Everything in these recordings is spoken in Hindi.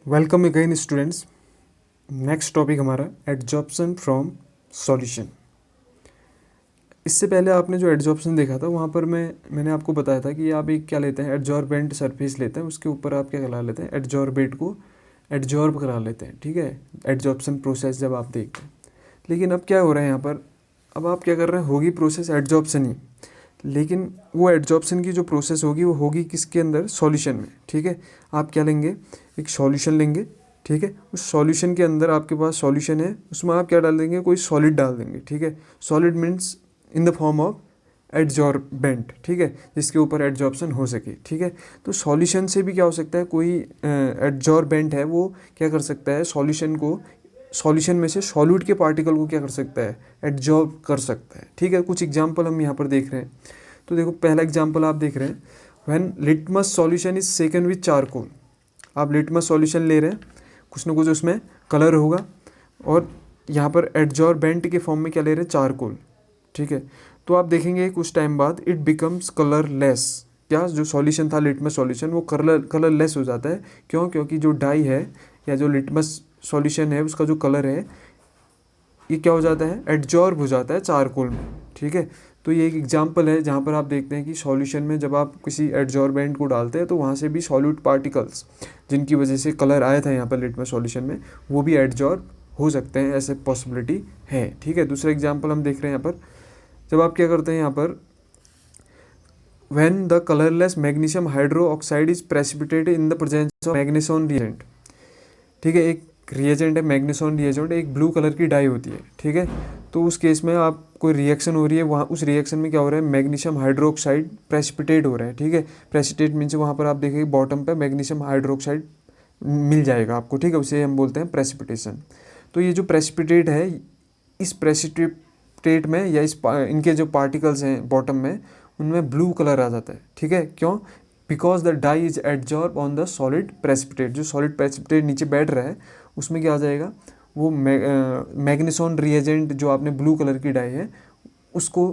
Welcome again students. Next topic हमारा एडजॉर्प्शन फ्रॉम सॉल्यूशन। इससे पहले आपने जो एडजॉर्प्शन देखा था वहाँ पर मैंने आपको बताया था कि आप एक क्या लेते हैं, एडजॉर्बेंट सरफेस लेते हैं, उसके ऊपर आप क्या करा लेते हैं, एडजॉर्बेट को एडजॉर्ब करा लेते हैं। ठीक है, एडजॉर्प्शन प्रोसेस जब आप देखते हैं। लेकिन अब क्या हो रहा है यहाँ पर, अब आप क्या कर रहे हैं, होगी प्रोसेस एडजॉर्प्शन ही, लेकिन वो एडजॉर्प्शन की जो प्रोसेस होगी वो होगी किसके अंदर, सॉल्यूशन में। ठीक है, आप क्या लेंगे, एक सॉल्यूशन लेंगे। ठीक है, उस सॉल्यूशन के अंदर आपके पास सॉल्यूशन है, उसमें आप क्या डाल देंगे, कोई सॉलिड डाल देंगे। ठीक है, solid means in the form of adsorbent. ठीक है, जिसके ऊपर एडजॉर्प्शन हो सके। ठीक है, तो सॉल्यूशन से भी क्या हो सकता है, कोई एडजॉर्बेंट है वो क्या कर सकता है, सॉल्यूशन को, सॉल्यूशन में से सॉल्यूट के पार्टिकल को क्या कर सकता है, एडजॉर्ब कर सकता है। ठीक है, कुछ एग्जांपल हम यहाँ पर देख रहे हैं। तो देखो, पहला एग्जांपल आप देख रहे हैं, when litmus solution is सेकन with charcoal. आप लिटमस सॉल्यूशन ले रहे हैं, कुछ ना कुछ उसमें कलर होगा, और यहाँ पर एडजॉर्बेंट के फॉर्म में क्या ले रहे हैं, चारकोल। ठीक है, तो आप देखेंगे कुछ टाइम बाद इट बिकम्स कलरलेस। क्या, जो सॉल्यूशन था लिटमस सॉल्यूशन वो कलरलेस हो जाता है। क्यों? क्योंकि जो डाई है या जो लिटमस सॉल्यूशन है उसका जो कलर है ये क्या हो जाता है, एडजॉर्ब हो जाता है चारकोल में। ठीक है, तो ये एक एग्जांपल है जहाँ पर आप देखते हैं कि सॉल्यूशन में जब आप किसी एडजॉर्बेंट को डालते हैं तो वहाँ से भी सॉल्यूट पार्टिकल्स जिनकी वजह से कलर आया था यहाँ पर लिटमस सॉल्यूशन में, वो भी एडजॉर्ब हो सकते हैं, ऐसे पॉसिबिलिटी है। ठीक है, दूसरा एग्जाम्पल हम देख रहे हैं यहाँ पर, जब आप क्या करते हैं यहाँ पर, when the colourless magnesium hydroxide is precipitated in the presence of magneson reagent. ठीक है, एक रिएजेंट है मैग्नीसोन रिएजेंट, एक ब्लू कलर की डाई होती है। ठीक है, तो उस केस में आप कोई रिएक्शन हो रही है, वहाँ उस रिएक्शन में क्या हो रहा है, मैग्नीशियम हाइड्रोक्साइड प्रेसिपिटेट हो रहा है। ठीक है, प्रेसिपिटेट मीन्स वहाँ पर आप देखेंगे बॉटम पे मैग्नीशियम हाइड्रोक्साइड मिल जाएगा आपको। ठीक है, उसे हम बोलते हैं प्रेसिपिटेशन। तो ये जो प्रेसिपिटेट है, इस प्रेसिपिटेट में या इनके जो पार्टिकल्स हैं बॉटम में, उनमें ब्लू कलर आ जाता है। ठीक है, क्यों? Because the dye is adsorb on the solid precipitate. जो सॉलिड प्रेसिपिटेट नीचे बैठ रहा है उसमें क्या आ जाएगा, वो मैग्नीसोन रिएजेंट जो आपने ब्लू कलर की डाई है उसको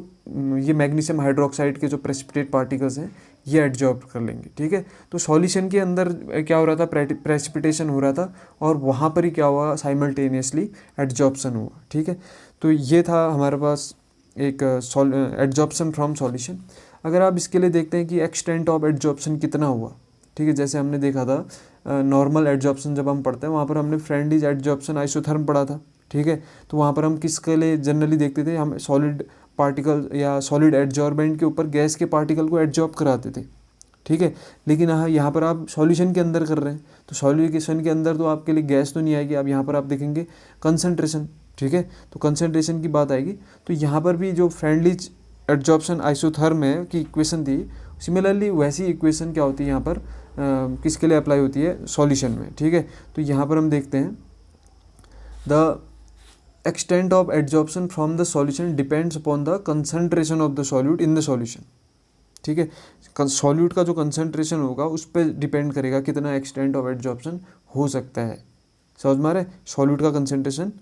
ये मैग्नीशियम हाइड्रोक्साइड के जो प्रेसिपिटेट पार्टिकल्स हैं ये एडजॉर्ब कर लेंगे। ठीक है, तो सॉल्यूशन के अंदर क्या हो रहा था, प्रेसिपिटेशन हो रहा था, और वहाँ पर ही क्या हुआ, साइमल्टेनियसली एडजॉर्प्शन हुआ। ठीक है, तो ये था हमारे पास एक एडजॉर्प्शन फ्रॉम सॉल्यूशन। अगर आप इसके लिए देखते हैं कि एक्सटेंट ऑफ एडजॉर्प्शन कितना हुआ। ठीक है, जैसे हमने देखा था नॉर्मल एडजॉर्प्शन जब हम पढ़ते हैं वहाँ पर हमने फ्रेंडलीज एडजॉर्प्शन आइसोथर्म पढ़ा था। ठीक है, तो वहाँ पर हम किसके लिए जनरली देखते थे, हम सॉलिड पार्टिकल या सॉलिड एडजॉर्बेंट के ऊपर गैस के पार्टिकल को एडजॉर्ब कराते थे। ठीक है, लेकिन यहाँ पर आप सॉल्यूशन के अंदर कर रहे हैं, तो सॉल्यूशन के अंदर तो आपके लिए गैस तो नहीं आएगी। अब यहाँ पर आप देखेंगे कंसनट्रेशन। ठीक है, तो कंसनट्रेशन की बात आएगी, तो यहाँ पर भी जो फ्रेंडली एडजॉर्प्शन आइसोथर्म है की इक्वेशन थी, सिमिलरली वैसी इक्वेशन क्या होती है यहाँ पर किसके लिए अप्लाई होती है, सॉल्यूशन में। ठीक है, तो यहाँ पर हम देखते हैं the extent of adsorption from the solution depends upon the concentration of the solute in the solution. ठीक है, सॉल्यूट का जो कंसनट्रेशन होगा उस पर डिपेंड करेगा कितना एक्सटेंट ऑफ एडजॉर्प्शन हो सकता है। समझ में आ रहा है, सॉल्यूट का कंसनट्रेशन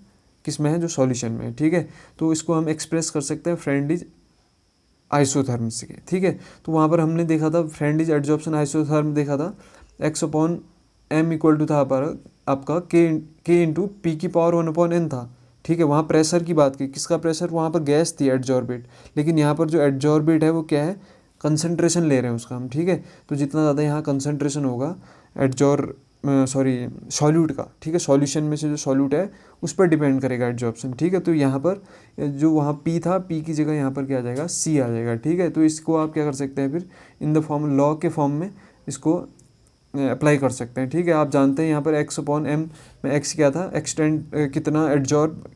किस में है, जो सॉल्यूशन में है। ठीक है, तो इसको हम एक्सप्रेस कर सकते हैं फ्रेंडलीज आइसोथर्म्स के। ठीक है, तो वहाँ पर हमने देखा था फ्रेंडलीज एडजॉर्प्शन आइसोथर्म देखा था, x upon m equal to था पर आपका के इंटू पी की पावर 1/n था। ठीक है, वहाँ प्रेशर की बात की, किसका प्रेशर, वहाँ पर गैस थी एडजॉर्बेट, लेकिन यहाँ पर जो एडजॉर्बेट है वो क्या है, कंसनट्रेशन ले रहे हैं उसका हम। ठीक है, तो जितना ज़्यादा यहाँ कंसनट्रेशन होगा सॉल्यूट का, ठीक है, सॉल्यूशन में से जो सॉल्यूट है उस पर डिपेंड करेगा एडजॉर्प्शन। ठीक है, तो यहाँ पर जो वहाँ पी था, पी की जगह यहाँ पर क्या आ जाएगा, सी आ जाएगा। ठीक है, तो इसको आप क्या कर सकते हैं फिर इन द फॉर्म लॉ के फॉर्म में इसको अप्लाई कर सकते हैं। ठीक है, आप जानते हैं यहाँ पर एक्स अपॉन एम में एक्स क्या था, एक्सटेंट कितना एडजॉर्बेट।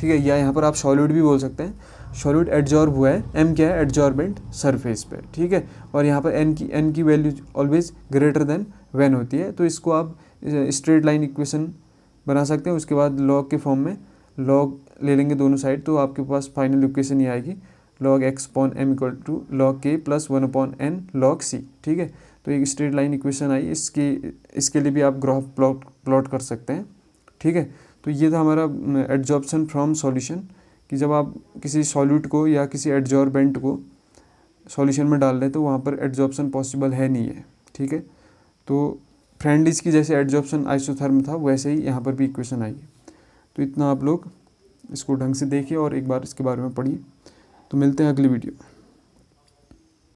ठीक है, या यहाँ पर आप सॉल्यूट भी बोल सकते हैं, सॉल्यूट एडजॉर्ब हुआ है, एम क्या है, एडजॉर्बेंट सरफेस पे। ठीक है, और यहाँ पर एन की value always greater than when होती है, तो इसको आप स्ट्रेट लाइन इक्वेशन बना सकते हैं। उसके बाद लॉग के फॉर्म में लॉग ले लेंगे दोनों साइड, तो आपके पास फाइनल इक्वेशन ये आएगी, log x upon m equal to log k plus 1/n log c. ठीक है, तो एक स्ट्रेट लाइन इक्वेशन आई, इसके लिए भी आप ग्राफ प्लॉट कर सकते हैं। ठीक है, तो ये था हमारा एडजॉर्प्शन फ्रॉम सॉल्यूशन, कि जब आप किसी सॉल्यूट को या किसी एडजॉर्बेंट को सॉल्यूशन में डाल रहे हैं तो वहाँ पर एडजॉर्प्शन पॉसिबल है नहीं है। ठीक है, तो फ्रेंडलीज की जैसे एडजॉर्प्शन आइसोथर्म था वैसे ही यहाँ पर भी इक्वेशन आई है। तो इतना आप लोग इसको ढंग से देखिए और एक बार इसके बारे में पढ़िए। तो मिलते हैं अगली वीडियो में।